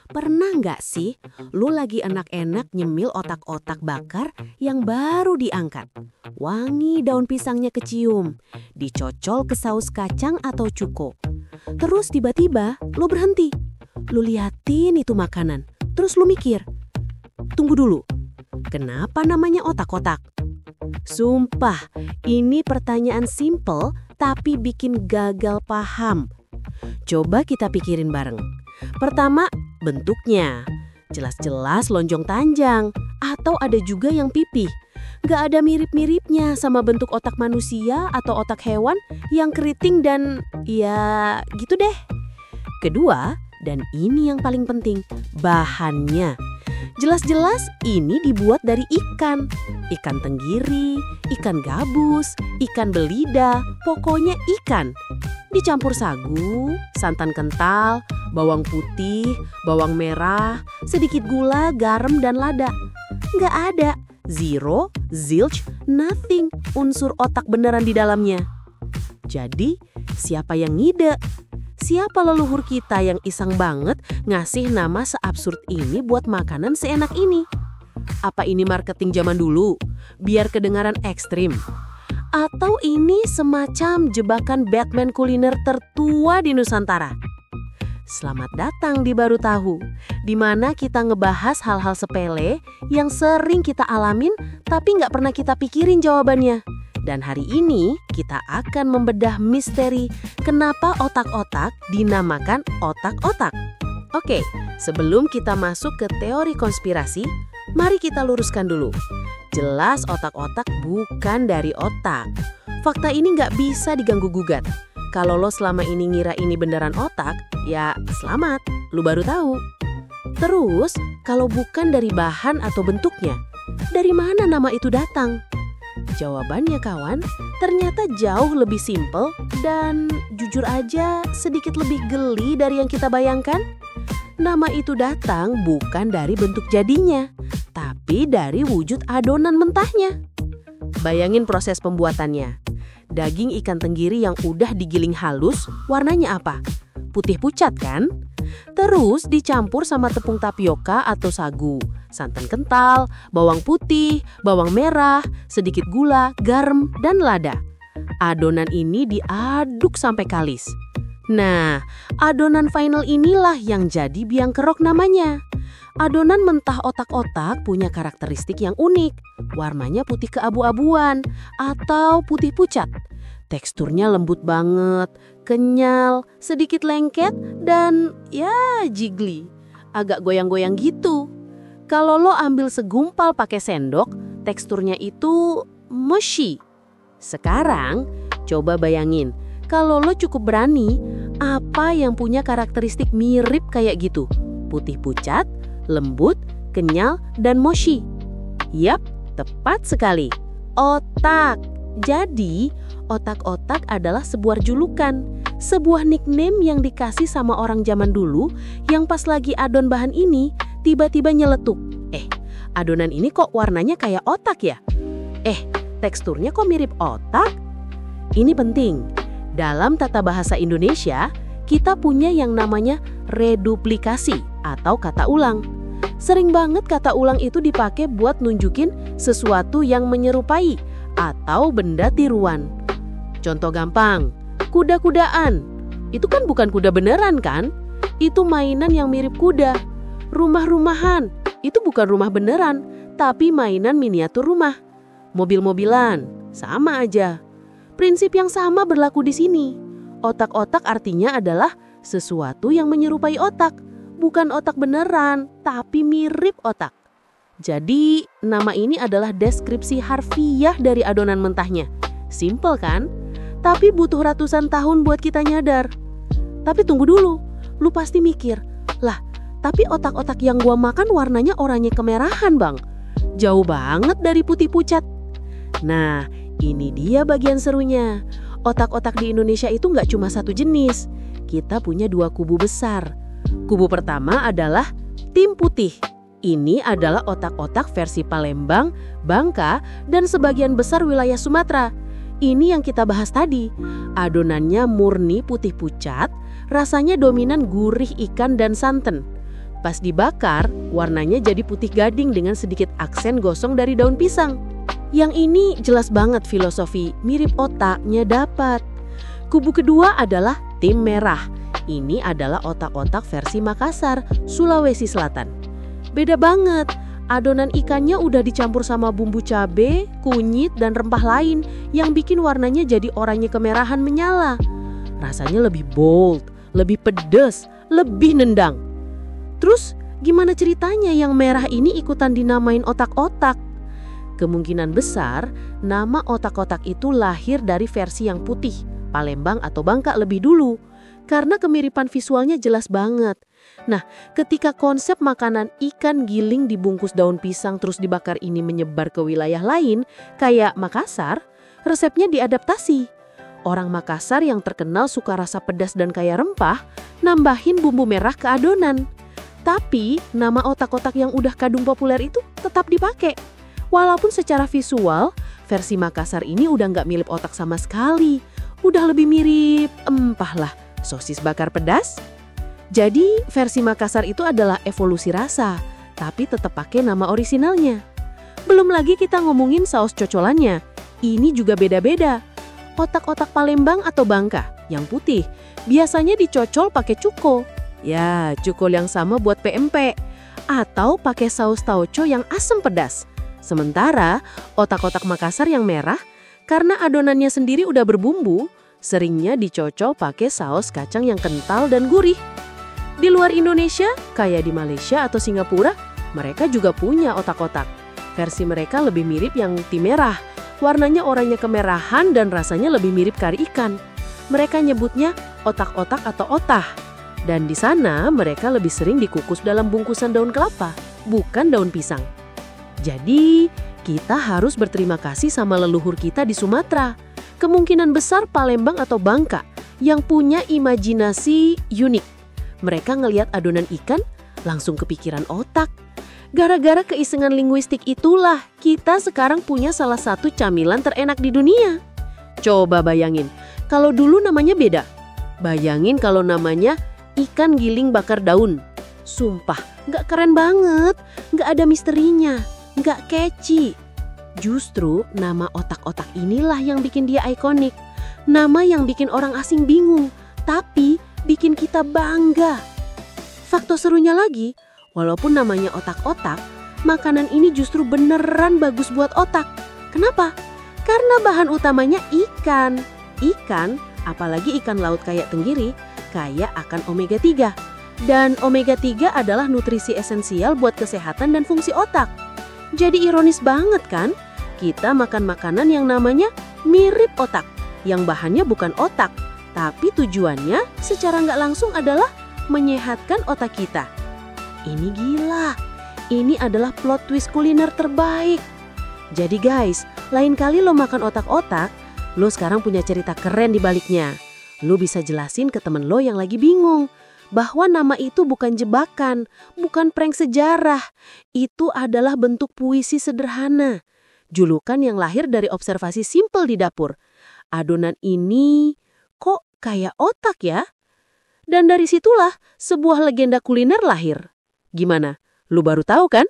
Pernah nggak sih lu lagi enak-enak nyemil otak-otak bakar yang baru diangkat? Wangi daun pisangnya kecium, dicocol ke saus kacang atau cuko. Terus tiba-tiba lu berhenti. Lu liatin itu makanan, terus lu mikir, tunggu dulu, kenapa namanya otak-otak? Sumpah, ini pertanyaan simple tapi bikin gagal paham. Coba kita pikirin bareng. Pertama, bentuknya. Jelas-jelas lonjong tanjang, atau ada juga yang pipih. Gak ada mirip-miripnya sama bentuk otak manusia atau otak hewan yang keriting dan ya gitu deh. Kedua, dan ini yang paling penting, bahannya. Jelas-jelas ini dibuat dari ikan. Ikan tenggiri, ikan gabus, ikan belida, pokoknya ikan. Dicampur sagu, santan kental, bawang putih, bawang merah, sedikit gula, garam, dan lada. Nggak ada, zero, zilch, nothing, unsur otak beneran di dalamnya. Jadi, siapa yang ngide? Siapa leluhur kita yang iseng banget ngasih nama seabsurd ini buat makanan seenak ini? Apa ini marketing zaman dulu? Biar kedengaran ekstrim? Atau ini semacam jebakan Batman kuliner tertua di Nusantara? Selamat datang di Baru Tahu, di mana kita ngebahas hal-hal sepele yang sering kita alamin tapi nggak pernah kita pikirin jawabannya. Dan hari ini kita akan membedah misteri kenapa otak-otak dinamakan otak-otak. Oke, sebelum kita masuk ke teori konspirasi, mari kita luruskan dulu. Jelas otak-otak bukan dari otak. Fakta ini nggak bisa diganggu-gugat. Kalau lo selama ini ngira ini beneran otak, ya selamat, lo baru tahu. Terus, kalau bukan dari bahan atau bentuknya, dari mana nama itu datang? Jawabannya kawan, ternyata jauh lebih simpel dan jujur aja sedikit lebih geli dari yang kita bayangkan. Nama itu datang bukan dari bentuk jadinya, tapi dari wujud adonan mentahnya. Bayangin proses pembuatannya. Daging ikan tenggiri yang udah digiling halus, warnanya apa? Putih pucat kan? Terus dicampur sama tepung tapioka atau sagu, santan kental, bawang putih, bawang merah, sedikit gula, garam, dan lada. Adonan ini diaduk sampai kalis. Nah, adonan final inilah yang jadi biang kerok namanya. Adonan mentah otak-otak punya karakteristik yang unik. Warnanya putih keabu-abuan atau putih pucat. Teksturnya lembut banget, kenyal, sedikit lengket, dan ya jiggly. Agak goyang-goyang gitu. Kalau lo ambil segumpal pakai sendok, teksturnya itu mushy. Sekarang, coba bayangin, kalau lo cukup berani, apa yang punya karakteristik mirip kayak gitu? Putih pucat, lembut, kenyal, dan mushy. Yap, tepat sekali. Otak. Jadi, otak-otak adalah sebuah julukan, sebuah nickname yang dikasih sama orang zaman dulu yang pas lagi adon bahan ini tiba-tiba nyeletuk. Adonan ini kok warnanya kayak otak ya? Teksturnya kok mirip otak? Ini penting. Dalam tata bahasa Indonesia, kita punya yang namanya reduplikasi atau kata ulang. Sering banget kata ulang itu dipakai buat nunjukin sesuatu yang menyerupai atau benda tiruan. Contoh gampang, kuda-kudaan. Itu kan bukan kuda beneran kan? Itu mainan yang mirip kuda. Rumah-rumahan. Itu bukan rumah beneran, tapi mainan miniatur rumah. Mobil-mobilan, sama aja. Prinsip yang sama berlaku di sini. Otak-otak artinya adalah sesuatu yang menyerupai otak. Bukan otak beneran, tapi mirip otak. Jadi, nama ini adalah deskripsi harfiah dari adonan mentahnya. Simple kan? Tapi butuh ratusan tahun buat kita nyadar. Tapi tunggu dulu, lu pasti mikir, lah, tapi otak-otak yang gua makan warnanya oranye kemerahan bang. Jauh banget dari putih pucat. Nah, ini dia bagian serunya. Otak-otak di Indonesia itu nggak cuma satu jenis. Kita punya dua kubu besar. Kubu pertama adalah tim putih. Ini adalah otak-otak versi Palembang, Bangka, dan sebagian besar wilayah Sumatera. Ini yang kita bahas tadi. Adonannya murni putih pucat, rasanya dominan gurih ikan dan santan. Pas dibakar, warnanya jadi putih gading dengan sedikit aksen gosong dari daun pisang. Yang ini jelas banget filosofi mirip otaknya dapat. Kubu kedua adalah tim merah. Ini adalah otak-otak versi Makassar, Sulawesi Selatan. Beda banget. Adonan ikannya udah dicampur sama bumbu cabe, kunyit, dan rempah lain yang bikin warnanya jadi oranye kemerahan menyala. Rasanya lebih bold, lebih pedas, lebih nendang. Terus gimana ceritanya yang merah ini ikutan dinamain otak-otak? Kemungkinan besar nama otak-otak itu lahir dari versi yang putih, Palembang atau Bangka lebih dulu. Karena kemiripan visualnya jelas banget. Nah, ketika konsep makanan ikan giling dibungkus daun pisang terus dibakar ini menyebar ke wilayah lain, kayak Makassar, resepnya diadaptasi. Orang Makassar yang terkenal suka rasa pedas dan kaya rempah, nambahin bumbu merah ke adonan. Tapi, nama otak-otak yang udah kadung populer itu tetap dipakai. Walaupun secara visual, versi Makassar ini udah nggak mirip otak sama sekali. Udah lebih mirip, sosis bakar pedas. Jadi, versi Makassar itu adalah evolusi rasa, tapi tetap pakai nama orisinalnya. Belum lagi kita ngomongin saus cocolannya. Ini juga beda-beda. Otak-otak Palembang atau Bangka, yang putih, biasanya dicocol pakai cuko. Ya, cukol yang sama buat PMP. Atau pakai saus tauco yang asam pedas. Sementara, otak-otak Makassar yang merah, karena adonannya sendiri udah berbumbu, seringnya dicocol pakai saus kacang yang kental dan gurih. Di luar Indonesia, kayak di Malaysia atau Singapura, mereka juga punya otak-otak. Versi mereka lebih mirip yang tim merah. Warnanya oranye kemerahan dan rasanya lebih mirip kari ikan. Mereka nyebutnya otak-otak atau otah. Dan di sana mereka lebih sering dikukus dalam bungkusan daun kelapa, bukan daun pisang. Jadi, kita harus berterima kasih sama leluhur kita di Sumatera. Kemungkinan besar Palembang atau Bangka yang punya imajinasi unik. Mereka ngelihat adonan ikan, langsung kepikiran otak. Gara-gara keisengan linguistik itulah, kita sekarang punya salah satu camilan terenak di dunia. Coba bayangin, kalau dulu namanya beda. Bayangin kalau namanya ikan giling bakar daun. Sumpah, nggak keren banget, nggak ada misterinya, nggak catchy. Justru nama otak-otak inilah yang bikin dia ikonik. Nama yang bikin orang asing bingung, tapi bikin kita bangga. Faktor serunya lagi, walaupun namanya otak-otak, makanan ini justru beneran bagus buat otak. Kenapa? Karena bahan utamanya ikan. Ikan, apalagi ikan laut kayak tenggiri, kaya akan omega 3. Dan omega 3 adalah nutrisi esensial buat kesehatan dan fungsi otak. Jadi ironis banget kan? Kita makan makanan yang namanya mirip otak, yang bahannya bukan otak, tapi tujuannya secara nggak langsung adalah menyehatkan otak kita. Ini gila, ini adalah plot twist kuliner terbaik. Jadi guys, lain kali lo makan otak-otak, lo sekarang punya cerita keren di baliknya. Lo bisa jelasin ke temen lo yang lagi bingung bahwa nama itu bukan jebakan, bukan prank sejarah. Itu adalah bentuk puisi sederhana. Julukan yang lahir dari observasi simpel di dapur. Adonan ini kok kayak otak ya? Dan dari situlah sebuah legenda kuliner lahir. Gimana? Lu baru tahu kan?